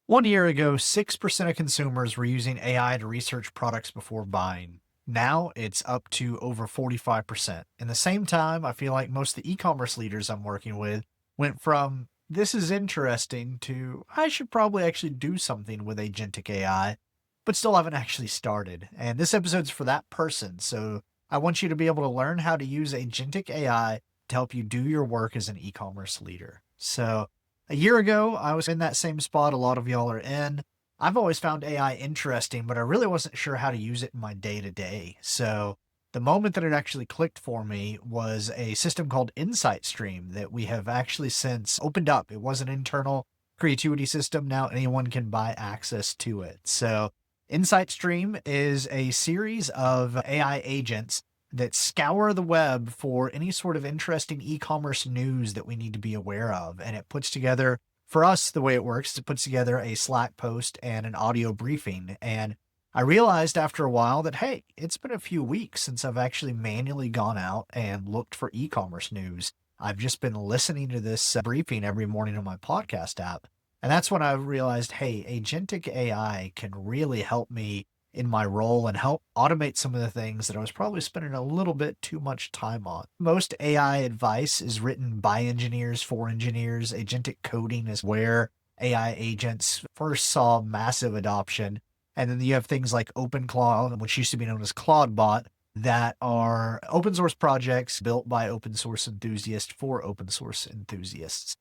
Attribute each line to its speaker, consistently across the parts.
Speaker 1: 1 year ago, 6% of consumers were using AI to research products before buying. Now it's up to over 45%. In the same time, I feel like most of the e-commerce leaders I'm working with went from this is interesting to I should probably actually do something with agentic AI, but still haven't actually started. And this episode's for that person. So I want you to be able to learn how to use agentic AI to help you do your work as an e-commerce leader. So a year ago, I was in that same spot a lot of y'all are in. I've always found AI interesting, but I really wasn't sure how to use it in my day to day. So the moment that it actually clicked for me was a system called Insight Stream that we have actually since opened up. It was an internal creativity system. Now anyone can buy access to it. So Insight Stream is a series of AI agents that scour the web for any sort of interesting e-commerce news that we need to be aware of. And it puts together, for us, the way it works is it puts together a Slack post and an audio briefing. And I realized after a while that, hey, it's been a few weeks since I've actually manually gone out and looked for e-commerce news. I've just been listening to this briefing every morning on my podcast app. And that's when I realized, hey, agentic AI can really help me in my role and help automate some of the things that I was probably spending a little bit too much time on. Most AI advice is written by engineers for engineers. Agentic coding is where AI agents first saw massive adoption. And then you have things like OpenClaw, which used to be known as ClaudeBot, that are open source projects built by open source enthusiasts for open source enthusiasts.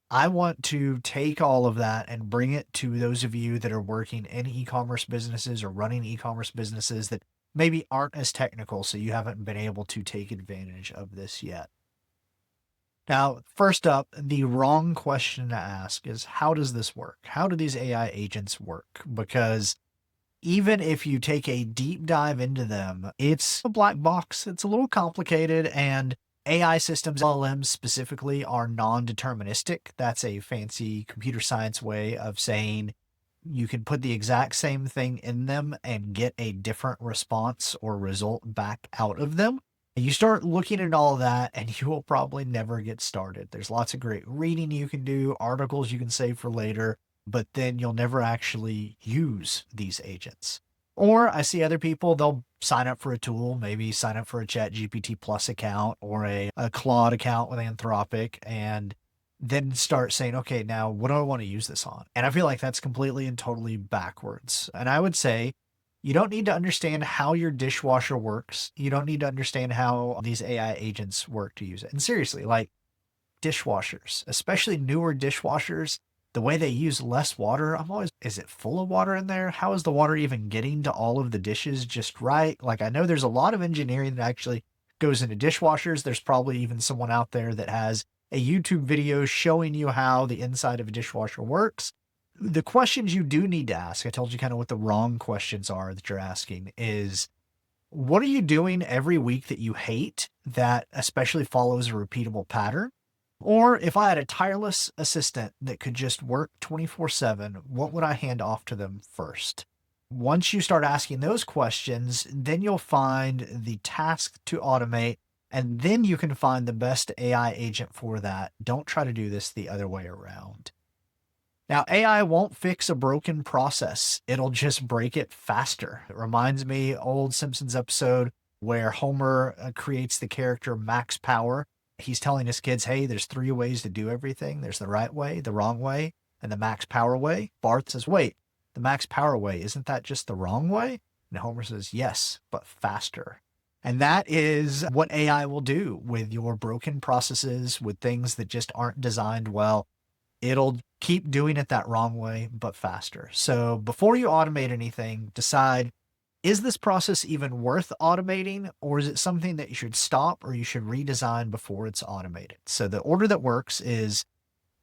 Speaker 1: I want to take all of that and bring it to those of you that are working in e-commerce businesses or running e-commerce businesses that maybe aren't as technical, so you haven't been able to take advantage of this yet. Now, first up, the wrong question to ask is, how does this work? How do these AI agents work? Because even if you take a deep dive into them, it's a black box. It's a little complicated, and AI systems, LLMs specifically, are non-deterministic. That's a fancy computer science way of saying you can put the exact same thing in them and get a different response or result back out of them. You start looking at all that and you will probably never get started. There's lots of great reading you can do, articles you can save for later, but then you'll never actually use these agents. Or I see other people, they'll sign up for a tool, maybe sign up for a ChatGPT Plus account or a Claude account with Anthropic, and then start saying, okay, now what do I want to use this on? And I feel like that's completely and totally backwards. And I would say you don't need to understand how your dishwasher works. You don't need to understand how these AI agents work to use it. And seriously, like dishwashers, especially newer dishwashers, the way they use less water, I'm always, is it full of water in there? How is the water even getting to all of the dishes just right? Like, I know there's a lot of engineering that actually goes into dishwashers. There's probably even someone out there that has a YouTube video showing you how the inside of a dishwasher works. The questions you do need to ask, I told you kind of what the wrong questions are that you're asking, is what are you doing every week that you hate that especially follows a repeatable pattern? Or if I had a tireless assistant that could just work 24/7, what would I hand off to them first? Once you start asking those questions, then you'll find the task to automate, and then you can find the best AI agent for that. Don't try to do this the other way around. Now, AI won't fix a broken process. It'll just break it faster. It reminds me old Simpsons episode where Homer creates the character Max Power. He's telling his kids, hey, there's 3 ways to do everything. There's the right way, the wrong way, and the Max Power way. Bart says, wait, the Max Power way, isn't that just the wrong way? And Homer says, yes, but faster. And that is what AI will do with your broken processes, with things that just aren't designed well. It'll keep doing it that wrong way, but faster. So before you automate anything, decide, is this process even worth automating, or is it something that you should stop or you should redesign before it's automated? So the order that works is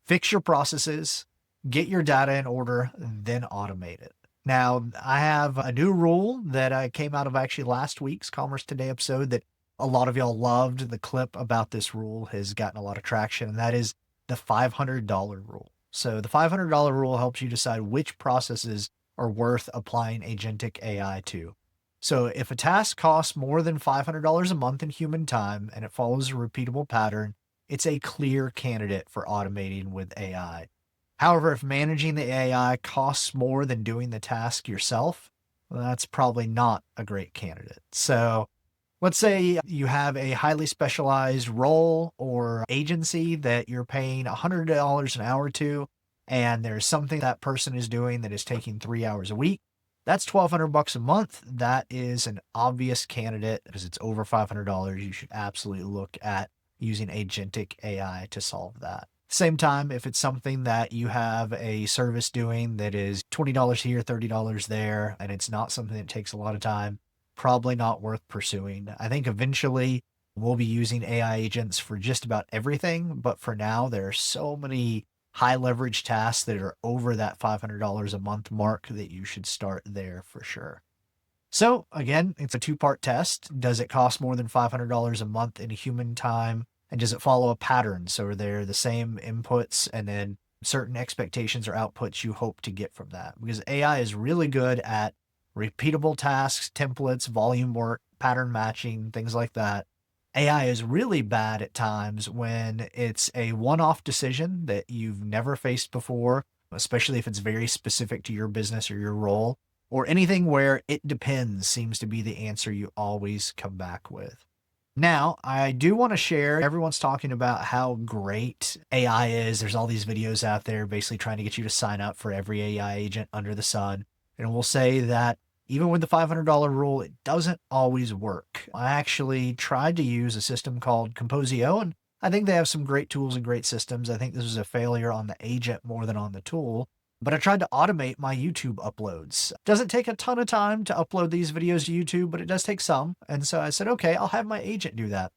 Speaker 1: fix your processes, get your data in order, then automate it. Now, I have a new rule that I came out of actually last week's Commerce Today episode that a lot of y'all loved. The clip about this rule has gotten a lot of traction, and that is the $500 rule. So the $500 rule helps you decide which processes are worth applying agentic AI to. So if a task costs more than $500 a month in human time and it follows a repeatable pattern, it's a clear candidate for automating with AI. However, if managing the AI costs more than doing the task yourself, well, that's probably not a great candidate. So let's say you have a highly specialized role or agency that you're paying $100 an hour to, and there's something that person is doing that is taking 3 hours a week. That's $1,200 a month. That is an obvious candidate because it's over $500. You should absolutely look at using Agentic AI to solve that. Same time, if it's something that you have a service doing that is $20 here, $30 there, and it's not something that takes a lot of time, probably not worth pursuing. I think eventually we'll be using AI agents for just about everything, but for now, there are so many high leverage tasks that are over that $500 a month mark that you should start there for sure. So again, it's a two-part test. Does it cost more than $500 a month in human time? And does it follow a pattern? So are there the same inputs and then certain expectations or outputs you hope to get from that? Because AI is really good at repeatable tasks, templates, volume work, pattern matching, things like that. AI is really bad at times when it's a one-off decision that you've never faced before, especially if it's very specific to your business or your role, or anything where it depends seems to be the answer you always come back with. Now, I do want to share, everyone's talking about how great AI is. There's all these videos out there basically trying to get you to sign up for every AI agent under the sun. And we'll say that even with the $500 rule, it doesn't always work. I actually tried to use a system called Composio, and I think they have some great tools and great systems. I think this was a failure on the agent more than on the tool. But I tried to automate my YouTube uploads. Doesn't take a ton of time to upload these videos to YouTube, but it does take some. And so I said, okay, I'll have my agent do that.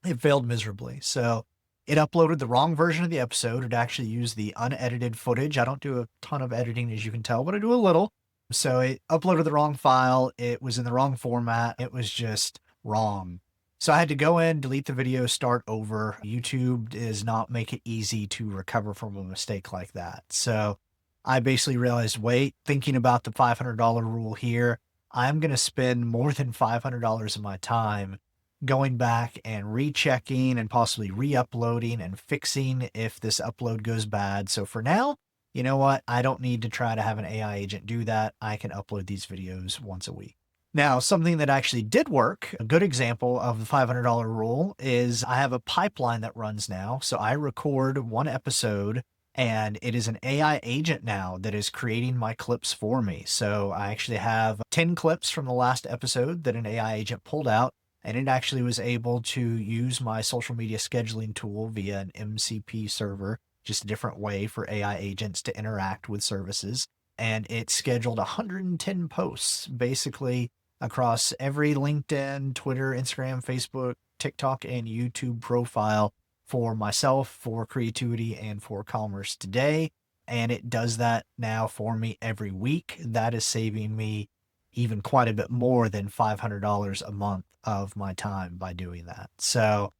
Speaker 1: It failed miserably. So it uploaded the wrong version of the episode. It actually used the unedited footage. I don't do a ton of editing, as you can tell, but I do a little. So it uploaded the wrong file. It was in the wrong format. It was just wrong. So I had to go in, delete the video, start over. YouTube does not make it easy to recover from a mistake like that. So I basically realized, wait, thinking about the $500 rule here, I'm going to spend more than $500 of my time going back and rechecking and possibly re-uploading and fixing if this upload goes bad. So for now, you know what? I don't need to try to have an AI agent do that. I can upload these videos once a week. Now, something that actually did work, a good example of the $500 rule is I have a pipeline that runs now. So I record one episode and it is an AI agent now that is creating my clips for me. So I actually have 10 clips from the last episode that an AI agent pulled out, and it actually was able to use my social media scheduling tool via an MCP server, just a different way for AI agents to interact with services. And it scheduled 110 posts, basically across every LinkedIn, Twitter, Instagram, Facebook, TikTok, and YouTube profile for myself, for Creativity, and for Commerce Today. And it does that now for me every week. That is saving me even quite a bit more than $500 a month of my time by doing that. So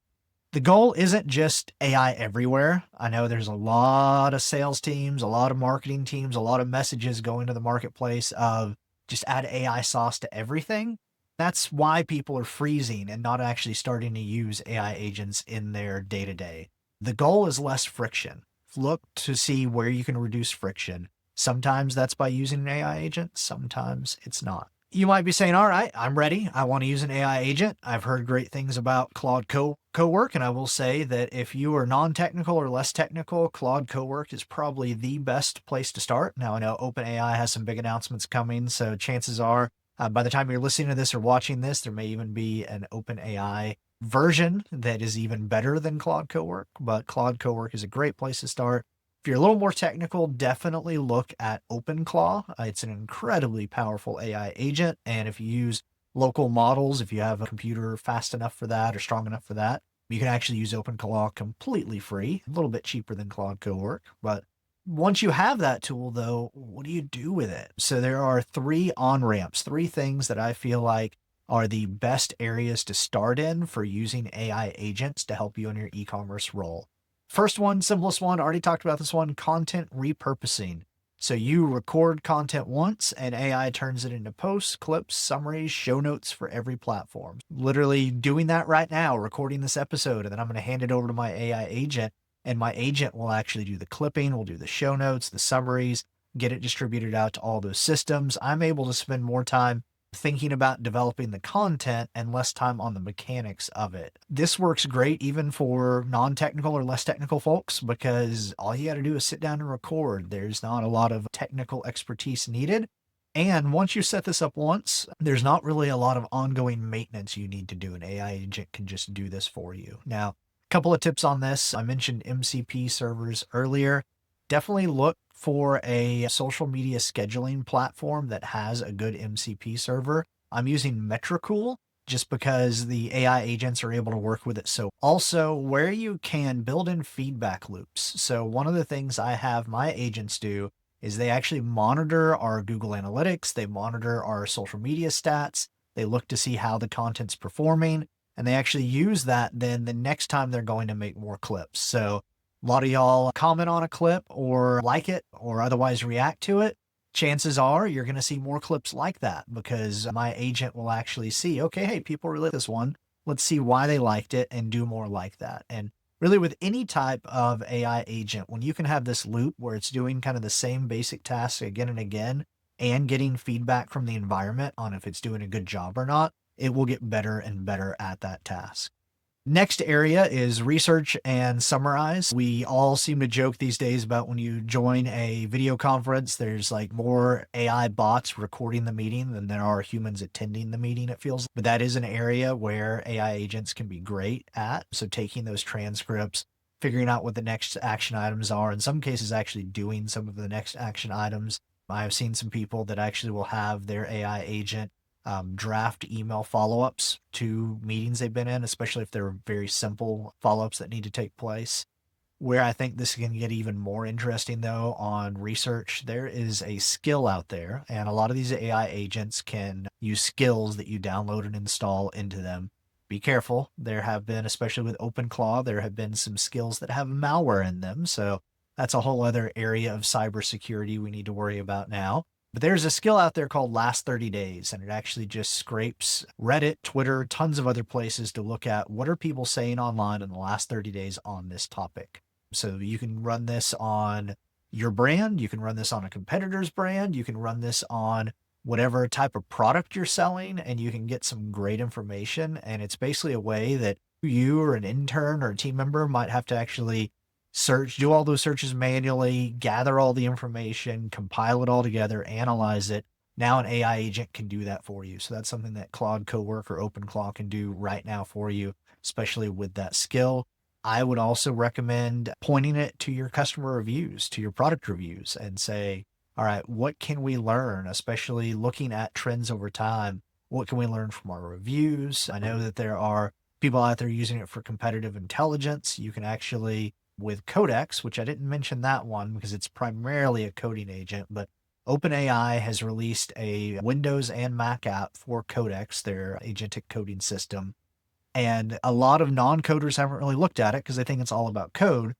Speaker 1: the goal isn't just AI everywhere. I know there's a lot of sales teams, a lot of marketing teams, a lot of messages going to the marketplace of just add AI sauce to everything. That's why people are freezing and not actually starting to use AI agents in their day-to-day. The goal is less friction. Look to see where you can reduce friction. Sometimes that's by using an AI agent. Sometimes it's not. You might be saying, all right, I'm ready. I want to use an AI agent. I've heard great things about Claude Cowork, and I will say that if you are non-technical or less technical, Claude Cowork is probably the best place to start. Now, I know OpenAI has some big announcements coming, so chances are by the time you're listening to this or watching this, there may even be an OpenAI version that is even better than Claude Cowork, but Claude Cowork is a great place to start. If you're a little more technical, definitely look at OpenClaw. It's an incredibly powerful AI agent, and if you use local models, if you have a computer fast enough for that or strong enough for that, you can actually use OpenClaw completely free, a little bit cheaper than Claude Cowork, but once you have that tool, though, what do you do with it? So there are 3 on-ramps, 3 things that I feel like are the best areas to start in for using AI agents to help you in your e-commerce role. First one, simplest one, already talked about this one, content repurposing. So you record content once and AI turns it into posts, clips, summaries, show notes for every platform. Literally doing that right now, recording this episode, and then I'm going to hand it over to my AI agent. and my agent will actually do the clipping, will do the show notes, the summaries, get it distributed out to all those systems. I'm able to spend more time thinking about developing the content and less time on the mechanics of it. This works great even for non-technical or less technical folks because all you got to do is sit down and record. There's not a lot of technical expertise needed. And once you set this up once, there's not really a lot of ongoing maintenance you need to do. An AI agent can just do this for you. Now, a couple of tips on this. I mentioned MCP servers earlier. Definitely look for a social media scheduling platform that has a good MCP server. I'm using Metricool just because the AI agents are able to work with it. So also where you can build in feedback loops. So one of the things I have my agents do is they actually monitor our Google Analytics, they monitor our social media stats, they look to see how the content's performing, and they actually use that then the next time they're going to make more clips. So a lot of y'all comment on a clip or like it or otherwise react to it. Chances are you're going to see more clips like that because my agent will actually see, okay, hey, people really like this one. Let's see why they liked it and do more like that. And really with any type of AI agent, when you can have this loop where it's doing kind of the same basic tasks again and again and getting feedback from the environment on if it's doing a good job or not, it will get better and better at that task. Next area is research and summarize. We all seem to joke these days about when you join a video conference, there's like more AI bots recording the meeting than there are humans attending the meeting, it feels. But that is an area where AI agents can be great at. So taking those transcripts, figuring out what the next action items are, in some cases actually doing some of the next action items. I have seen some people that actually will have their AI agent draft email follow-ups to meetings they've been in, especially if they're very simple follow-ups that need to take place. Where I think this can get even more interesting though on research, there is a skill out there, and a lot of these AI agents can use skills that you download and install into them. Be careful. There have been, especially with OpenClaw, there have been some skills that have malware in them. So that's a whole other area of cybersecurity we need to worry about now. But there's a skill out there called Last 30 Days, and it actually just scrapes Reddit, Twitter, tons of other places to look at what are people saying online in the last 30 days on this topic. So you can run this on your brand, you can run this on a competitor's brand, you can run this on whatever type of product you're selling, and you can get some great information. And it's basically a way that you or an intern or a team member might have to actually search, do all those searches manually, gather all the information, compile it all together, analyze it. Now an AI agent can do that for you. So that's something that Claude Cowork or OpenClaw can do right now for you, especially with that skill. I would also recommend pointing it to your customer reviews, to your product reviews, and say, all right, what can we learn, especially looking at trends over time? What can we learn from our reviews? I know that there are people out there using it for competitive intelligence. You can actually, with Codex, which I didn't mention that one because it's primarily a coding agent, but OpenAI has released a Windows and Mac app for Codex, their agentic coding system. And a lot of non-coders haven't really looked at it because they think it's all about code.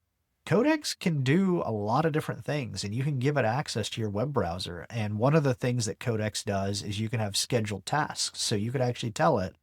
Speaker 1: Codex can do a lot of different things, and you can give it access to your web browser. And one of the things that Codex does is you can have scheduled tasks. So you could actually tell it,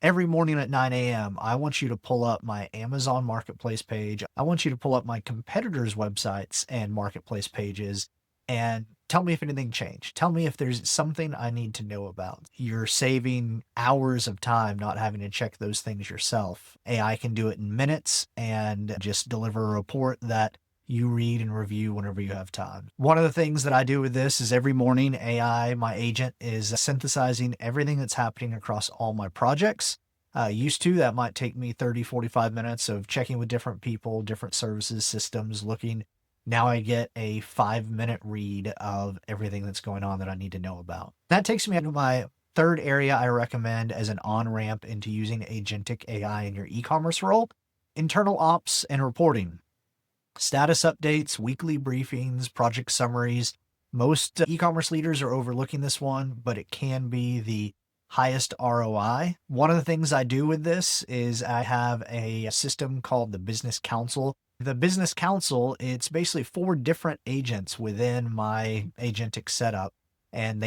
Speaker 1: every morning at 9 a.m., I want you to pull up my Amazon Marketplace page. I want you to pull up my competitors' websites and marketplace pages and tell me if anything changed. Tell me if there's something I need to know about. You're saving hours of time not having to check those things yourself. AI can do it in minutes and just deliver a report that you read and review whenever you have time. One of the things that I do with this is every morning AI, my agent, is synthesizing everything that's happening across all my projects. Used to, that might take me 30, 45 minutes of checking with different people, different services, systems, looking. Now I get a 5-minute read of everything that's going on that I need to know about. That takes me into my third area I recommend as an on-ramp into using agentic AI in your e-commerce role: internal ops and reporting. Status updates, weekly briefings, project summaries. Most e-commerce leaders are overlooking this one, but it can be the highest ROI. One of the things I do with this is I have a system called the Business Council. The Business Council, it's basically 4 different agents within my agentic setup, and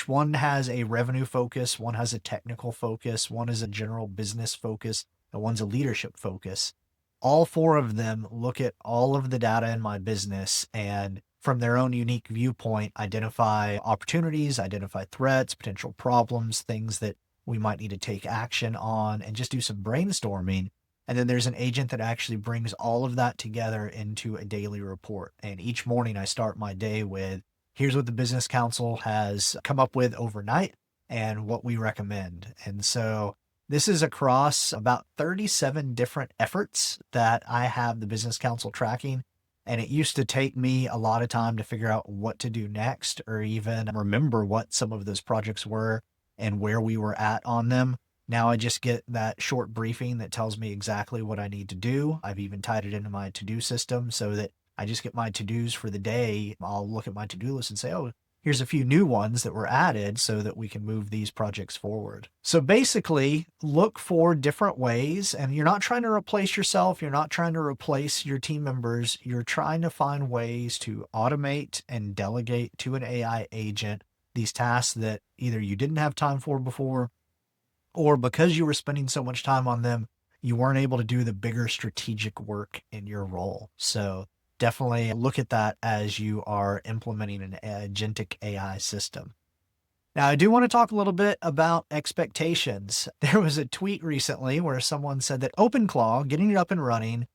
Speaker 1: one has a revenue focus, one has a technical focus, one is a general business focus, and one's a leadership focus. All four of them look at all of the data in my business and from their own unique viewpoint, identify opportunities, identify threats, potential problems, things that we might need to take action on, and just do some brainstorming. And then there's an agent that actually brings all of that together into a daily report. And each morning I start my day with, here's what the business council has come up with overnight and what we recommend. And so this is across about 37 different efforts that I have the business council tracking. And it used to take me a lot of time to figure out what to do next or even remember what some of those projects were and where we were at on them. Now I just get that short briefing that tells me exactly what I need to do. I've even tied it into my to-do system so that I just get my to-dos for the day. I'll look at my to-do list and say, oh, here's a few new ones that were added so that we can move these projects forward. So basically, look for different ways, and you're not trying to replace yourself. You're not trying to replace your team members. You're trying to find ways to automate and delegate to an AI agent these tasks that either you didn't have time for before, or because you were spending so much time on them, you weren't able to do the bigger strategic work in your role. So definitely look at that as you are implementing an agentic AI system. Now, I do want to talk a little bit about expectations. There was a tweet recently where someone said that OpenClaw, getting it up and running,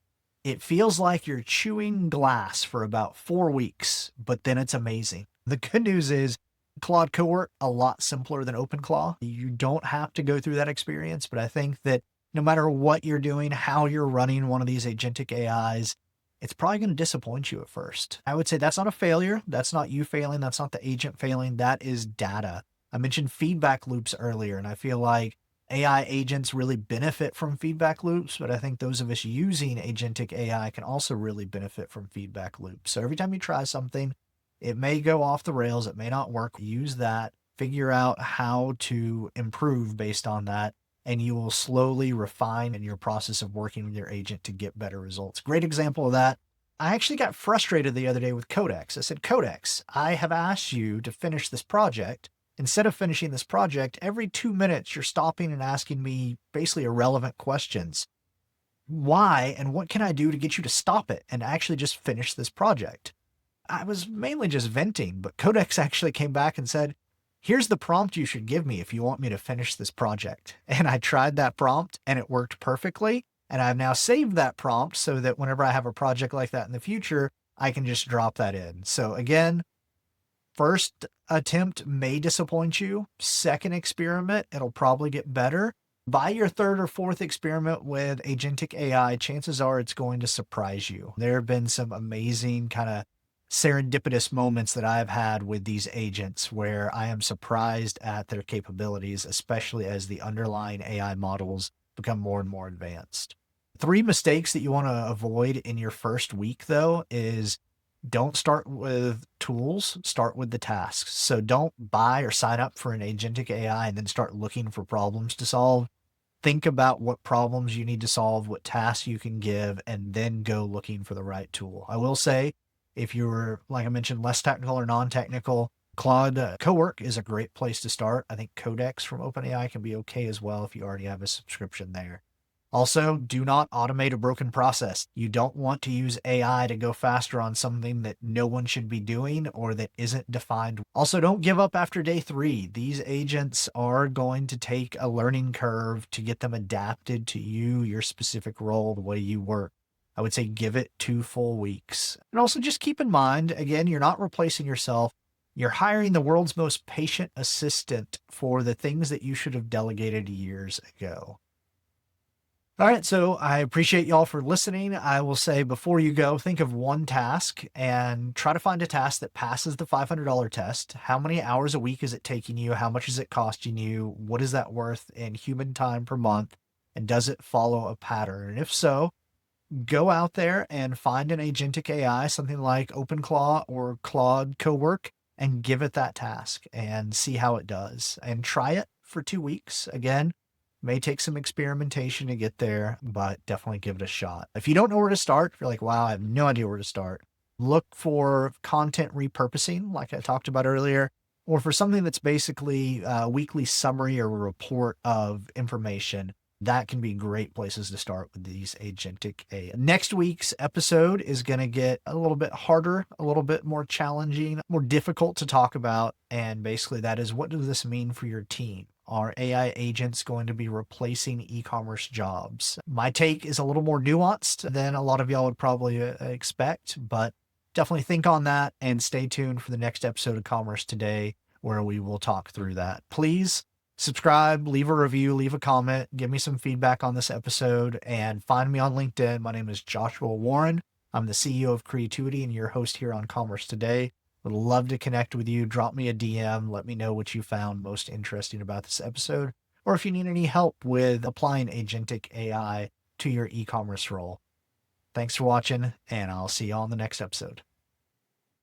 Speaker 1: it feels like you're chewing glass for about 4 weeks, but then it's amazing. The good news is Claude Cowork, a lot simpler than OpenClaw. You don't have to go through that experience, but I think that no matter what you're doing, how you're running one of these agentic AIs, it's probably going to disappoint you at first. I would say that's not a failure. That's not you failing. That's not the agent failing. That is data. I mentioned feedback loops earlier, and I feel like AI agents really benefit from feedback loops, but I think those of us using agentic AI can also really benefit from feedback loops. So every time you try something, it may go off the rails. It may not work. Use that, figure out how to improve based on that, and you will slowly refine in your process of working with your agent to get better results. Great example of that. I actually got frustrated the other day with Codex. I said, Codex, I have asked you to finish this project. Instead of finishing this project, every 2 minutes, you're stopping and asking me basically irrelevant questions. Why and what can I do to get you to stop it and actually just finish this project? I was mainly just venting, but Codex actually came back and said, here's the prompt you should give me if you want me to finish this project. And I tried that prompt and it worked perfectly. And I've now saved that prompt so that whenever I have a project like that in the future, I can just drop that in. So again, first attempt may disappoint you. Second experiment, it'll probably get better. By your third or fourth experiment with agentic AI, chances are it's going to surprise you. There have been some amazing kind of serendipitous moments that I've had with these agents where I am surprised at their capabilities, especially as the underlying AI models become more and more advanced. 3 mistakes that you want to avoid in your first week, though, is don't start with tools, start with the tasks. So don't buy or sign up for an agentic AI and then start looking for problems to solve. Think about what problems you need to solve, what tasks you can give, and then go looking for the right tool. I will say, if you're, like I mentioned, less technical or non-technical, Claude Cowork is a great place to start. I think Codex from OpenAI can be okay as well if you already have a subscription there. Also, do not automate a broken process. You don't want to use AI to go faster on something that no one should be doing or that isn't defined. Also, don't give up after day 3. These agents are going to take a learning curve to get them adapted to you, your specific role, the way you work. I would say give it 2 full weeks. And also just keep in mind, again, you're not replacing yourself. You're hiring the world's most patient assistant for the things that you should have delegated years ago. All right, so I appreciate y'all for listening. I will say before you go, think of one task and try to find a task that passes the $500 test. How many hours a week is it taking you? How much is it costing you? What is that worth in human time per month? And does it follow a pattern? And if so, go out there and find an agentic AI, something like OpenClaw or Claude Cowork, and give it that task and see how it does. And try it for 2 weeks. Again, may take some experimentation to get there, but definitely give it a shot. If you don't know where to start, if you're like, wow, I have no idea where to start, look for content repurposing, like I talked about earlier, or for something that's basically a weekly summary or a report of information. That can be great places to start with these agentic AI. Next week's episode is going to get a little bit harder, a little bit more challenging, more difficult to talk about. And basically that is, what does this mean for your team? Are AI agents going to be replacing e-commerce jobs? My take is a little more nuanced than a lot of y'all would probably expect, but definitely think on that and stay tuned for the next episode of Commerce Today, where we will talk through that. Please subscribe, leave a review, leave a comment, give me some feedback on this episode, and find me on LinkedIn. My name is Joshua Warren. I'm the CEO of Creativity and your host here on Commerce Today. Would love to connect with you. Drop me a DM. Let me know what you found most interesting about this episode, or if you need any help with applying agentic AI to your e-commerce role. Thanks for watching, and I'll see you on the next episode.